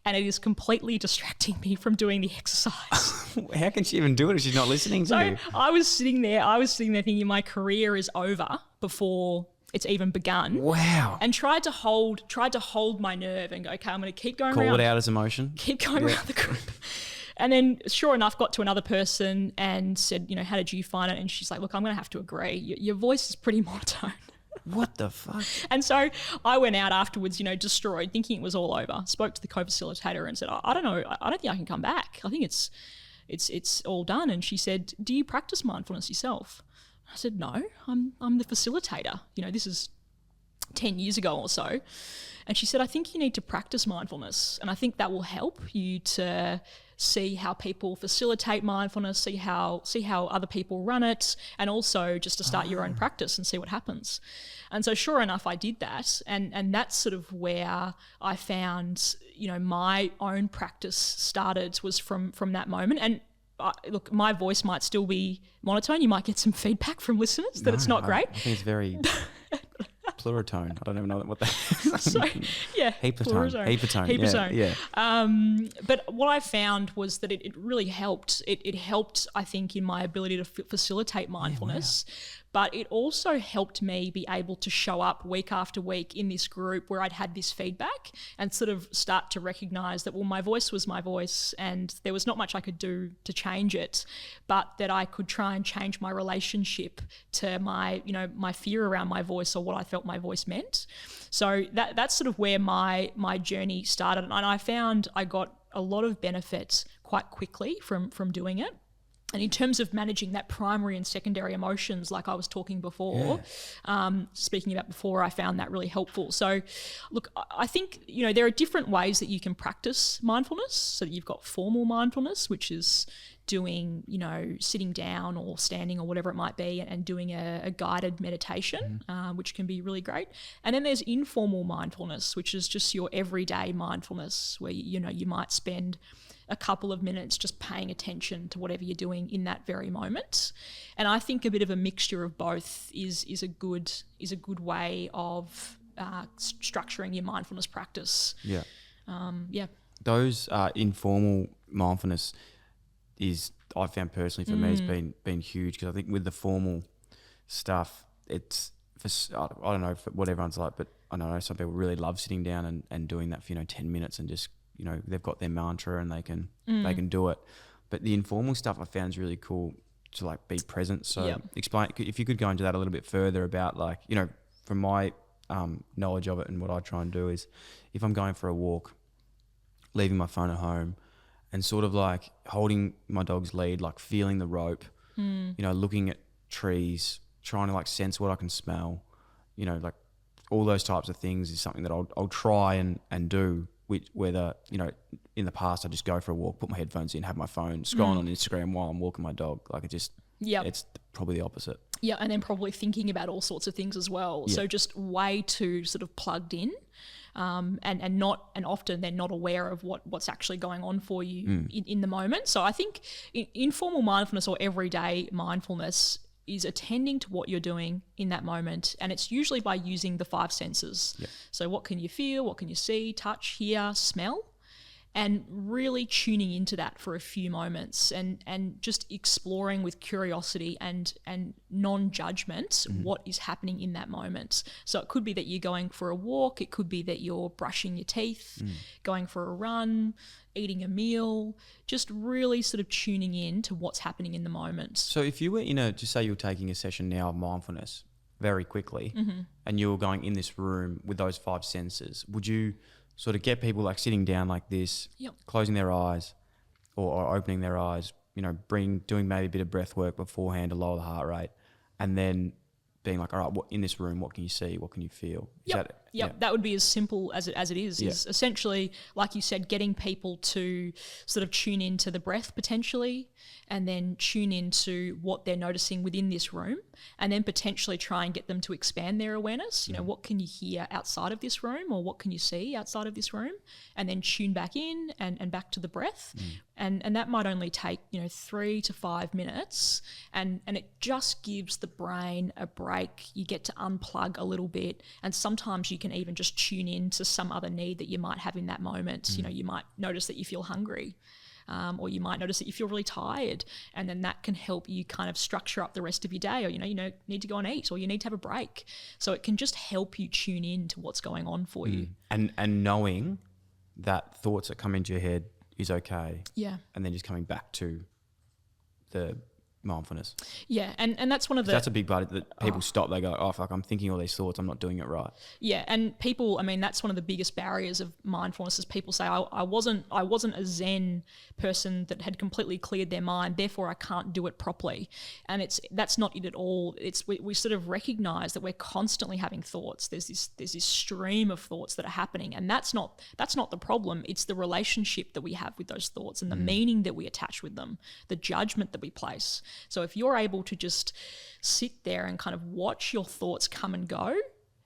and it is completely distracting me from doing the exercise. How can she even do it if she's not listening to you? So I was sitting there thinking my career is over before it's even begun. Wow. And tried to hold my nerve and go, okay, I'm going to keep going around. Call it out as emotion. Keep going around the group. And then sure enough, got to another person and said, how did you find it? And she's like, look, I'm going to have to agree. Your voice is pretty monotone. What the fuck? And so I went out afterwards, destroyed, thinking it was all over. Spoke to the co-facilitator and said, I don't know. I don't think I can come back. I think it's all done. And she said, do you practice mindfulness yourself? I said, no, I'm the facilitator. This is 10 years ago or so. And she said, I think you need to practice mindfulness. And I think that will help you to see how people facilitate mindfulness, see how other people run it, and also just to start your own practice and see what happens. And so sure enough, I did that. And that's sort of where I found, my own practice started, was from that moment. And look, my voice might still be monotone. You might get some feedback from listeners that it's not great. I think it's very pluritone. I don't even know what that is. So, yeah. Heapotone. Yeah. But what I found was that it really helped. It helped, I think, in my ability to facilitate mindfulness. Yeah, wow. But it also helped me be able to show up week after week in this group where I'd had this feedback and sort of start to recognise that, well, my voice was my voice and there was not much I could do to change it, but that I could try and change my relationship to my fear around my voice or what I felt my voice meant. So that's sort of where my journey started. And I found I got a lot of benefits quite quickly from doing it. And in terms of managing that primary and secondary emotions, like I was talking before, speaking about before, I found that really helpful. So look, I think, there are different ways that you can practice mindfulness. So you've got formal mindfulness, which is doing, sitting down or standing or whatever it might be and doing a guided meditation, which can be really great. And then there's informal mindfulness, which is just your everyday mindfulness where, you might spend a couple of minutes just paying attention to whatever you're doing in that very moment. And I think a bit of a mixture of both is a good way of structuring your mindfulness practice. Yeah. Yeah. Those informal mindfulness I found personally for me has been huge, because I think with the formal stuff, it's I don't know what everyone's like, but I know some people really love sitting down and doing that for 10 minutes and just they've got their mantra and they can do it. But the informal stuff I found is really cool to be present. So explain, if you could go into that a little bit further about from my knowledge of it, and what I try and do is, if I'm going for a walk, leaving my phone at home and sort of holding my dog's lead, feeling the rope, looking at trees, trying to sense what I can smell, all those types of things is something that I'll try and do. Whether, in the past I just go for a walk, put my headphones in, have my phone, scrolling on Instagram while I'm walking my dog. It's probably the opposite. Yeah, and then probably thinking about all sorts of things as well. Yeah. So just way too sort of plugged in, and often they're not aware of what's actually going on for you in the moment. So I think informal mindfulness or everyday mindfulness is attending to what you're doing in that moment. And it's usually by using the 5 senses. Yep. So what can you feel? What can you see, touch, hear, smell? and really tuning into that for a few moments and just exploring with curiosity and non-judgment what is happening in that moment. So it could be that you're going for a walk, it could be that you're brushing your teeth, going for a run, eating a meal, just really sort of tuning in to what's happening in the moment. So if you were just say you were taking a session now of mindfulness very quickly and you were going in this room with those 5 senses, would you sort of get people like sitting down like this, closing their eyes or opening their eyes, doing maybe a bit of breath work beforehand to lower the heart rate, and then being like, all right, in this room, what can you see? What can you feel? That would be as simple as it is. Is essentially, like you said, getting people to sort of tune into the breath potentially, and then tune into what they're noticing within this room, and then potentially try and get them to expand their awareness. What can you hear outside of this room, or what can you see outside of this room, and then tune back in and back to the breath. And that might only take 3 to 5 minutes, and it just gives the brain a break. You get to unplug a little bit, and sometimes you can even just tune in to some other need that you might have in that moment. You might notice that you feel hungry, or you might notice that you feel really tired, and then that can help you kind of structure up the rest of your day, or you need to go and eat, or you need to have a break. So it can just help you tune in to what's going on for you. And knowing that thoughts that come into your head is okay. Yeah. And then just coming back to the mindfulness. Yeah, and that's one of the... That's a big part that people stop. They go, oh, fuck, I'm thinking all these thoughts. I'm not doing it right. Yeah, and people, that's one of the biggest barriers of mindfulness is people say, I wasn't a Zen person that had completely cleared their mind, therefore I can't do it properly. And that's not it at all. We sort of recognize that we're constantly having thoughts. There's this stream of thoughts that are happening, and that's not the problem. It's the relationship that we have with those thoughts and the meaning that we attach with them, the judgment that we place. So if you're able to just sit there and kind of watch your thoughts come and go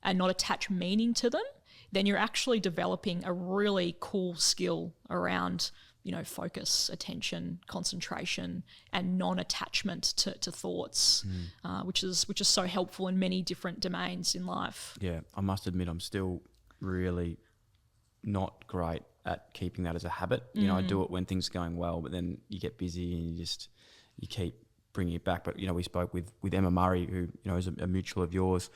and not attach meaning to them, then you're actually developing a really cool skill around, focus, attention, concentration, and non-attachment to thoughts, which is so helpful in many different domains in life. Yeah, I must admit I'm still really not great at keeping that as a habit. I do it when things are going well, but then you get busy and you keep bringing it back. But we spoke with Emma Murray, who is a mutual of yours,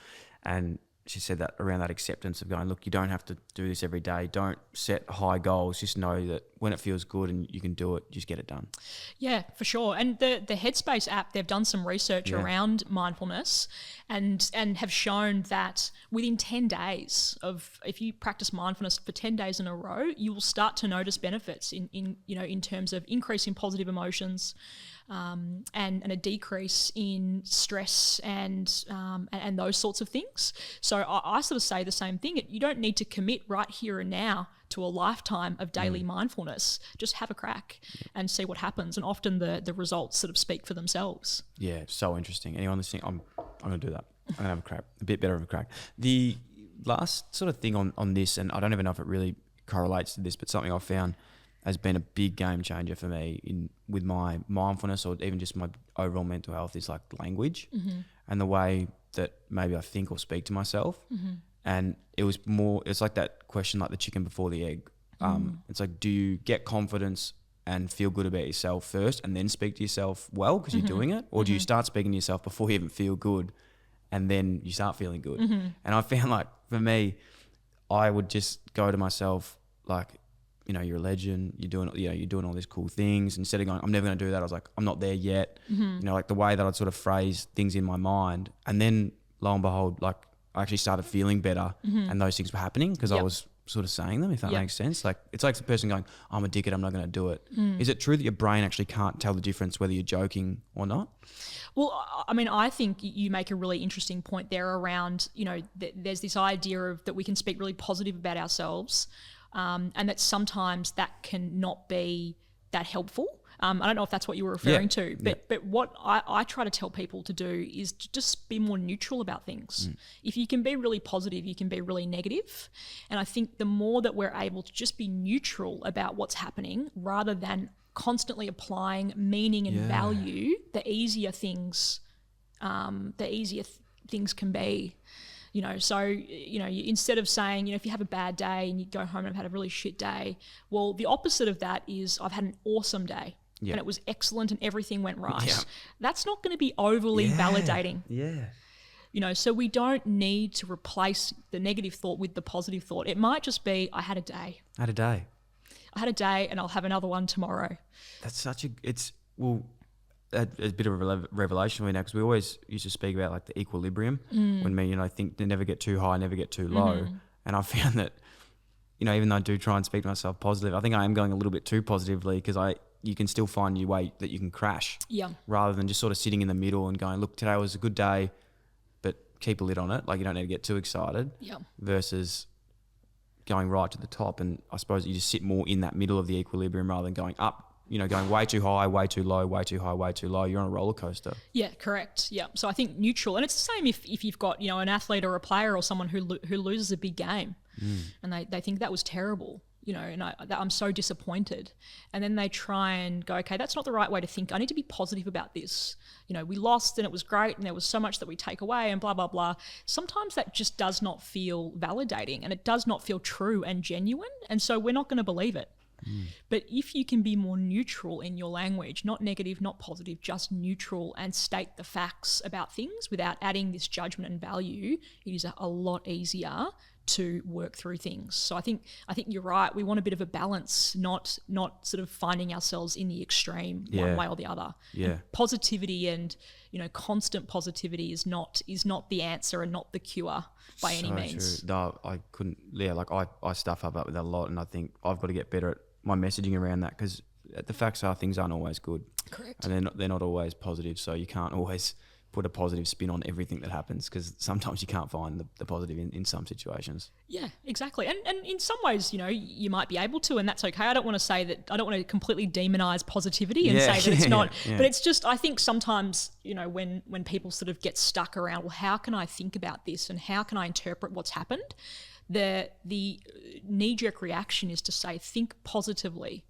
and she said that around that acceptance of going, look, you don't have to do this every day. Don't set high goals. Just know that when it feels good and you can do it, just get it done. Yeah, for sure. And the Headspace app, they've done some research around mindfulness and have shown that within 10 days if you practice mindfulness for 10 days in a row, you will start to notice benefits in terms of increase in positive emotions, and a decrease in stress and those sorts of things. So I sort of say the same thing. You don't need to commit right here and now to a lifetime of daily mindfulness. Just have a crack and see what happens. And often the results sort of speak for themselves. Yeah, so interesting. Anyone listening, I'm going to do that. I'm going to have a crack, a bit better of a crack. The last sort of thing on this, and I don't even know if it really correlates to this, but something I've found has been a big game changer for me with my mindfulness or even just my overall mental health is like language and the way that maybe I think or speak to myself. And it's like that question, like the chicken before the egg. It's like, do you get confidence and feel good about yourself first and then speak to yourself well because you're doing it? Or do you start speaking to yourself before you even feel good and then you start feeling good? And I found like for me, I would just go to myself like, you're a legend, you're doing all these cool things. Instead of going, I'm never going to do that, I was like, I'm not there yet. Like the way that I'd sort of phrase things in my mind. And then lo and behold, like I actually started feeling better and those things were happening because I was sort of saying them, if that makes sense. Like it's like the person going, I'm a dickhead, I'm not going to do it. Is it true that your brain actually can't tell the difference whether you're joking or not? Well, I think you make a really interesting point there around, there's this idea of that we can speak really positive about ourselves. And that sometimes that can not be that helpful. I don't know if that's what you were referring to, but what I try to tell people to do is to just be more neutral about things. If you can be really positive, you can be really negative. And I think the more that we're able to just be neutral about what's happening rather than constantly applying meaning and value, the easier things can be. So, instead of saying, if you have a bad day and you go home and I've had a really shit day, well, the opposite of that is I've had an awesome day. Yeah. And it was excellent and everything went right. Yeah. That's not going to be overly validating. Yeah. So we don't need to replace the negative thought with the positive thought. It might just be, I had a day. I had a day and I'll have another one tomorrow. That's a bit of a revelation for me now, because we always used to speak about like the equilibrium when I think they never get too high, never get too low. And I found that, even though I do try and speak to myself positive, I think I am going a little bit too positively, because you can still find your way that you can crash, rather than just sort of sitting in the middle and going, look, today was a good day, but keep a lid on it. Like, you don't need to get too excited versus going right to the top. And I suppose you just sit more in that middle of the equilibrium rather than going up, going way too high, way too low, way too high, way too low. You're on a roller coaster. Yeah, correct. Yeah. So I think neutral, and it's the same if you've got, an athlete or a player or someone who loses a big game and they think that was terrible. And I'm so disappointed. And then they try and go, okay, that's not the right way to think. I need to be positive about this. We lost and it was great and there was so much that we take away and blah, blah, blah. Sometimes that just does not feel validating and it does not feel true and genuine. And so we're not going to believe it. But if you can be more neutral in your language, not negative, not positive, just neutral, and state the facts about things without adding this judgment and value, it is a lot easier to work through things. So I think you're right. We want a bit of a balance, not sort of finding ourselves in the extreme one way or the other. Yeah. And positivity and constant positivity is not the answer and not the cure by any means. True. No, I couldn't. Yeah, like I stuff up with that a lot, and I think I've got to get better at my messaging around that, because the facts are things aren't always good. Correct. And they're not always positive, so you can't always put a positive spin on everything that happens, because sometimes you can't find the positive in some situations. Yeah, exactly. And in some ways, you might be able to, and that's okay. I don't want to completely demonize positivity and say that it's not, but it's just, I think sometimes, when people sort of get stuck around, well, how can I think about this and how can I interpret what's happened? The knee-jerk reaction is to say, think positively.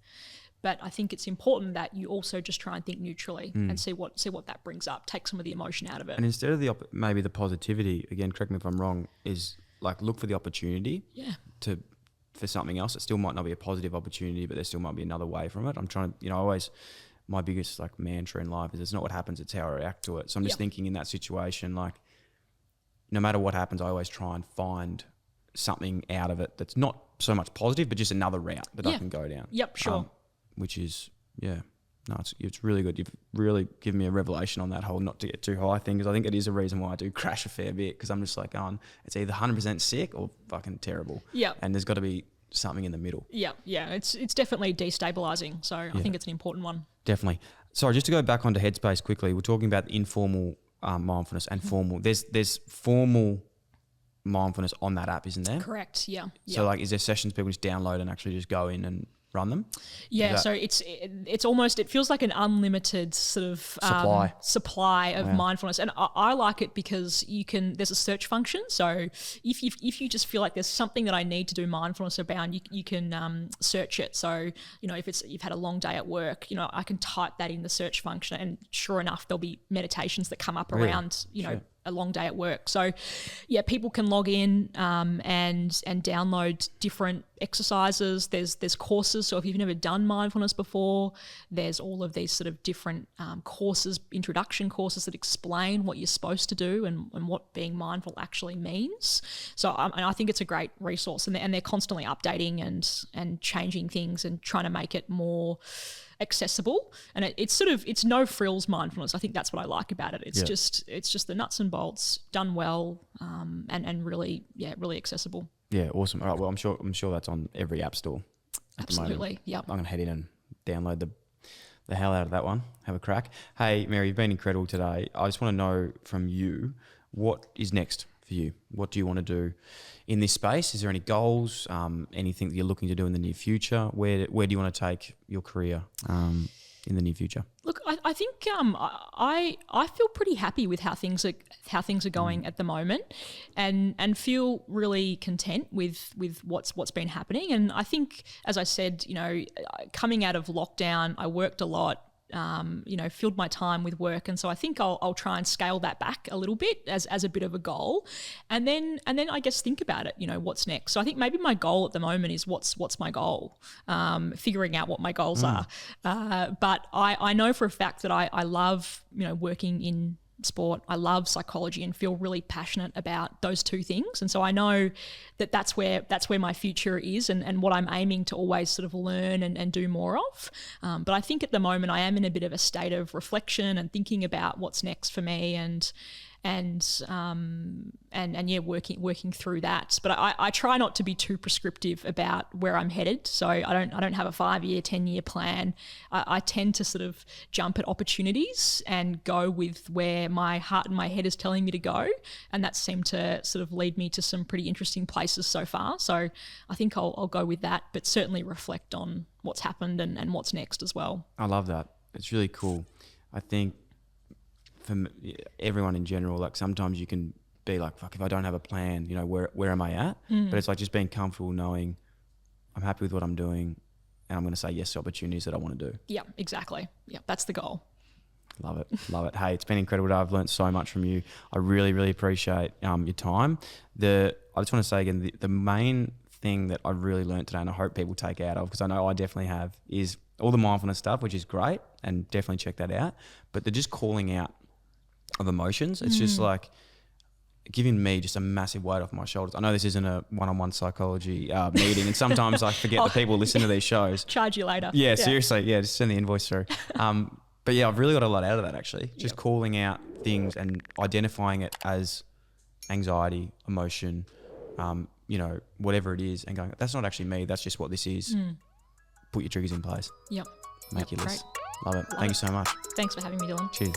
But I think it's important that you also just try and think neutrally and see what that brings up. Take some of the emotion out of it. And instead of maybe the positivity, again, correct me if I'm wrong, is like look for the opportunity for something else. It still might not be a positive opportunity, but there still might be another way from it. I'm trying to, always, my biggest like mantra in life is it's not what happens, it's how I react to it. So I'm just thinking in that situation, like no matter what happens, I always try and find something out of it that's not so much positive, but just another route that I can go down. Yep, sure. Which is, it's really good. You've really given me a revelation on that whole not to get too high thing, because I think it is a reason why I do crash a fair bit, because I'm just like, it's either 100% sick or fucking terrible. Yeah. And there's got to be something in the middle. Yeah. It's definitely destabilizing. So I think it's an important one. Definitely. Sorry, just to go back onto Headspace quickly, we're talking about informal mindfulness and formal. There's formal mindfulness on that app, isn't there? Correct. Yeah. So like, is there sessions people just download and actually just go in and run them? Yeah, so it's almost, it feels like an unlimited sort of supply of mindfulness, and I like it because there's a search function. So if you just feel like there's something that I need to do mindfulness about, you can search it. So if you've had a long day at work, I can type that in the search function, and sure enough, there'll be meditations that come up around a long day at work. So people can log in and download different exercises. There's courses. So if you've never done mindfulness before, there's all of these sort of different courses, introduction courses that explain what you're supposed to do and what being mindful actually means. So and I think it's a great resource, and they're constantly updating and changing things and trying to make it more accessible. And it's no frills mindfulness. I think that's what I like about it. It's just the nuts and bolts done well, and really accessible. Yeah, awesome. All right, well, I'm sure that's on every app store at Absolutely, the moment. Yep. I'm going to head in and download the hell out of that one. Have a crack. Hey, Mary, you've been incredible today. I just want to know from you, what is next for you? What do you want to do in this space? Is there any goals, anything that you're looking to do in the near future? Where do you want to take your career in the near future? Look, I think I feel pretty happy with how things are going at the moment, and feel really content with what's been happening. And I think, as I said, coming out of lockdown, I worked a lot. filled my time with work. And so I think I'll try and scale that back a little bit as a bit of a goal. And then I guess think about it, what's next. So I think maybe my goal at the moment is what's my goal, figuring out what my goals are. But I know for a fact that I love, working in sport. I love psychology and feel really passionate about those two things. And so I know that that's where my future is and what I'm aiming to always sort of learn and do more of. But I think at the moment I am in a bit of a state of reflection and thinking about what's next for me and working through that. But I try not to be too prescriptive about where I'm headed. So I don't have a 5-year, 10-year plan. I tend to sort of jump at opportunities and go with where my heart and my head is telling me to go. And that seemed to sort of lead me to some pretty interesting places so far. So I think I'll go with that, but certainly reflect on what's happened and what's next as well. I love that. It's really cool. I think for everyone in general, like sometimes you can be like, fuck, if I don't have a plan, where am I at? But it's like just being comfortable knowing I'm happy with what I'm doing and I'm going to say yes to opportunities that I want to do. Yeah, exactly. Yeah, that's the goal. Love it. Love it. Hey, it's been incredible. I've learned so much from you. I really, really appreciate your time. I just want to say again, the main thing that I really learned today, and I hope people take out of, because I know I definitely have, is all the mindfulness stuff, which is great, and definitely check that out. But the just calling out of emotions, it's just like giving me just a massive weight off my shoulders. I know this isn't a one-on-one psychology meeting, and sometimes I forget that people listen to these shows. Charge you later. Yeah, seriously. Yeah, just send the invoice through. But yeah, I've really got a lot out of that actually. Just calling out things and identifying it as anxiety, emotion, whatever it is, and going, that's not actually me, that's just what this is. Put your triggers in place. Yep. Make your great. list. Love it. Thank you so much. Thanks for having me, Dylan. Cheers.